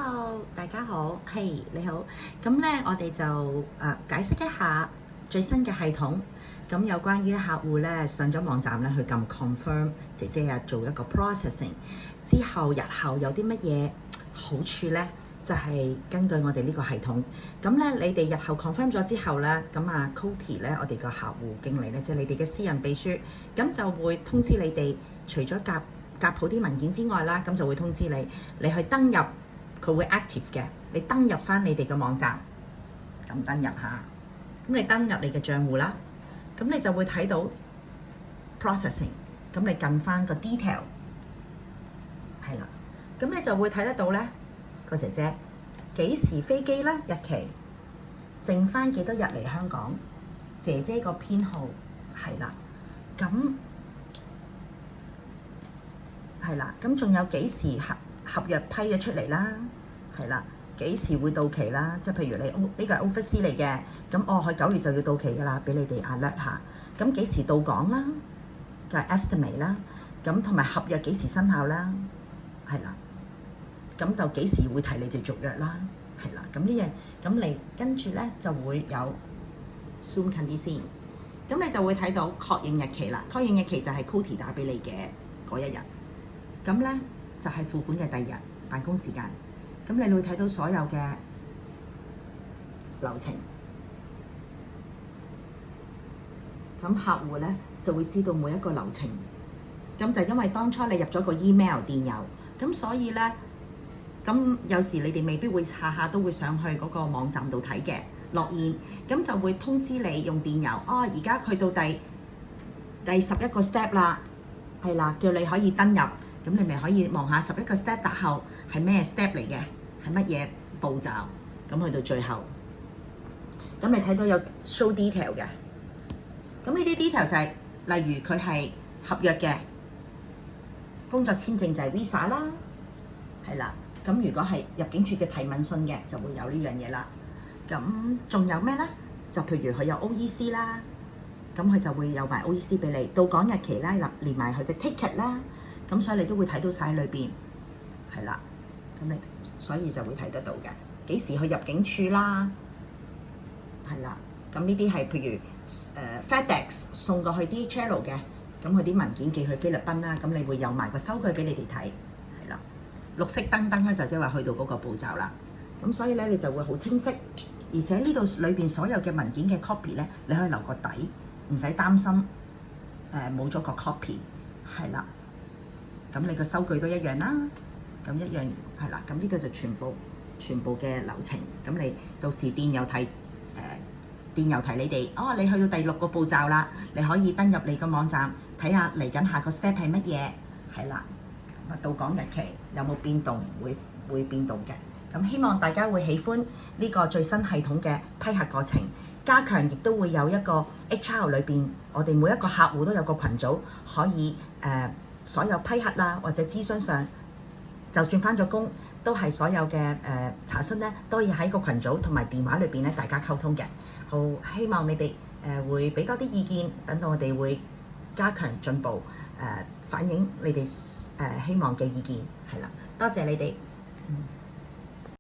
Hello，大家好，你好。咁咧，我哋就解釋一下最新嘅系統。咁有關於客戶咧上咗網站咧，去撳 confirm，姐姐做一個 processing 之後，日後有啲乜嘢好處咧？就係根據我哋呢個系統。咁咧，你哋日後 confirm 咗之後咧，咁Cody 咧，我哋個客戶經理咧，即係你哋嘅私人秘書，咁就會通知你哋，除咗夾好啲文件之外啦，咁就會通知你，你去登入，佢會 active 嘅。你登入翻你哋嘅網站，咁登入下，咁你登入你嘅賬戶啦，咁你就會睇到 processing，咁你撳翻個 detail， 係啦，咁你就會睇得到咧個姐姐幾時飛機啦，日期，剩翻幾多日嚟香港，姐姐個編號係啦，咁。係啦，咁仲有幾時合約批咗出嚟啦？係啦，幾時會到期啦？即係譬如你呢個係 overseas 嚟嘅，咁佢9月就要到期㗎啦，俾你哋 alert 下。咁幾時到港啦？就係 estimate 啦。咁同埋合約幾時生效啦？係啦。咁就幾時會提你哋續約啦？係啦。咁你跟住咧就會有 zoom 近啲先。咁你就會睇到確認日期啦。確認日期就係 Cody 打俾你嘅嗰一日。咁咧就係付款嘅第二日辦公時間，咁你會睇到所有嘅流程，咁客戶咧就會知道每一個流程。咁就因為當初你入咗個 email 電郵，咁所以咧，咁有時你哋未必會下下都會上去嗰個網站度睇嘅落頁，咁就會通知你用電郵，而家去到第11個 step 啦，係啦，叫你可以登入。咁你咪可以望下11個 step 打後係咩 step 嚟嘅，係乜嘢步驟？咁去到最後，咁你睇到有 show detail 嘅。咁呢啲 detail 就係、例如佢係合約嘅工作簽證就係 visa 啦，係啦。咁如果係入境處嘅提問信嘅，就會有呢樣嘢啦。咁仲有咩咧？就譬如佢有 OEC 啦，咁佢就會有埋 OEC 俾你到港日期啦，連埋佢嘅 ticket 啦。咁所以你都會睇到晒喺裏邊，係啦。咁你所以就會睇得到嘅幾時去入境處啦，係啦。咁呢啲係譬如FedEx 送過去 DHL 嘅，咁佢啲文件寄去菲律賓啦，咁你會有埋個收據俾你哋睇，係啦。綠色燈咧就即係話去到嗰個步驟啦。咁所以咧你就會好清晰，而且呢度裏邊所有嘅文件嘅 copy 咧，你可以留個底，唔使擔心冇咗個 copy， 係啦。咁你個收據都一樣啦，咁一樣係啦。咁呢個就全部嘅流程。咁你到時電郵提你哋，你去到第6個步驟啦，你可以登入你個網站睇下嚟緊下個 step 係乜嘢，係啦。到港日期有冇變動，會變動嘅。咁希望大家會喜歡呢個最新系統嘅批核過程，加強亦都會有一個 HR 裏邊，我哋每一個客戶都有個群組可以所有批核啦，或者諮詢上，就算返咗工，都係所有嘅查詢咧，都要喺個群組同埋電話裏邊咧，大家溝通嘅。好希望你哋會俾多啲意見，等到我哋會加強進步，反映你哋希望嘅意見，係啦，多謝你哋。